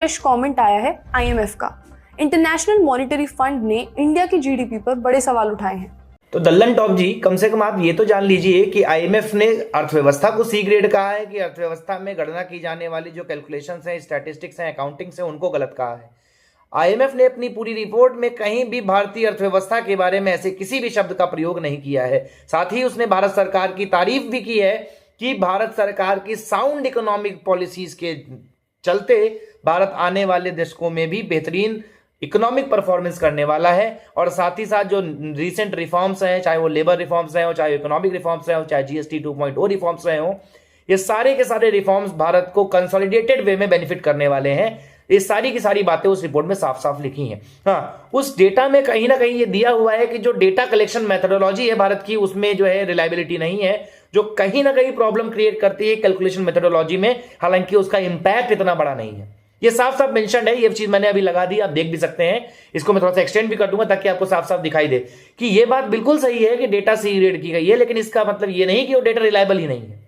Fresh comment आया है IMF का। इंटरनेशनल मॉनेटरी फंड ने इंडिया की जीडीपी पर बड़े सवाल उठाए हैं। तो दल्लन टॉप जी, कम से कम आप ये तो जान लीजिए कि आईएमएफ ने अर्थव्यवस्था को सी ग्रेड कहा है कि अर्थव्यवस्था में गणना की जाने वाली जो कैलकुलेशंस हैं, स्टैटिस्टिक्स हैं, अकाउंटिंग्स हैं, उनको गलत कहा है। आईएमएफ ने अपनी पूरी रिपोर्ट में कहीं भी भारतीय अर्थव्यवस्था के बारे में ऐसे किसी भी शब्द का प्रयोग नहीं किया है। साथ ही उसने भारत सरकार की तारीफ भी की है कि भारत सरकार की साउंड इकोनॉमिक पॉलिसीज के चलते भारत आने वाले दशकों में भी बेहतरीन इकोनॉमिक परफॉर्मेंस करने वाला है। और साथ ही साथ जो रिसेंट रिफॉर्म्स हैं, चाहे वो लेबर रिफॉर्म्स हैं, चाहे इकोनॉमिक रिफॉर्म्स हैं, चाहे जीएसटी 2.0 रिफॉर्म्स रहे हों, ये सारे के सारे रिफॉर्म्स भारत को कंसोलिडेटेड वे में बेनिफिट करने वाले हैं। ये सारी की सारी बातें उस रिपोर्ट में साफ साफ लिखी हैं। हाँ, उस डेटा में कहीं ना कहीं ये दिया हुआ है कि जो डेटा कलेक्शन मेथोडोलॉजी है भारत की, उसमें जो है रिलायबिलिटी नहीं है, जो कहीं ना कहीं प्रॉब्लम क्रिएट करती है कैलकुलेशन मेथोडोलॉजी में। हालांकि उसका इंपैक्ट इतना बड़ा नहीं है। ये साफ साफ मेंशन्ड है, ये चीज मैंने अभी लगा दी, आप देख भी सकते हैं। इसको मैं थोड़ा सा एक्सटेंड भी कर दूंगा ताकि आपको साफ साफ दिखाई दे कि ये बात बिल्कुल सही है कि डेटा सी ग्रेड की गई है, लेकिन इसका मतलब ये नहीं कि वो डेटा रिलायबल ही नहीं है।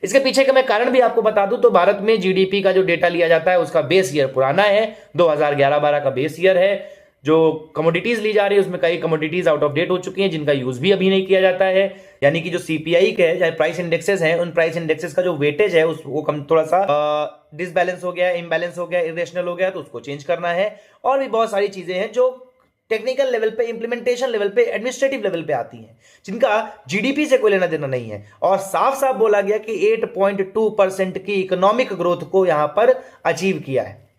इसके पीछे का मैं कारण भी आपको बता दूं तो भारत में जीडीपी का जो डेटा लिया जाता है उसका बेस ईयर पुराना है, 2011-12 का बेस ईयर है। जो कमोडिटीज ली जा रही है उसमें कई कमोडिटीज आउट ऑफ डेट हो चुकी हैं, जिनका यूज भी अभी नहीं किया जाता है। यानी कि जो सीपीआई के है, प्राइस इंडेक्सेस हैं, उन प्राइस इंडेक्सेस का जो वेटेज है वो कम थोड़ा सा डिसबैलेंस हो गया, इम्बैलेंस हो गया, इरेशनल हो गया, तो उसको चेंज करना है। और भी बहुत सारी चीजें हैं जो टेक्निकल लेवल पे, इंप्लीमेंटेशन लेवल पे, एडमिनिस्ट्रेटिव लेवल पे आती हैं, जिनका जीडीपी से कोई लेना देना नहीं है। और साफ साफ बोला गया कि 8.2% की इकोनॉमिक ग्रोथ को यहां पर अचीव किया है।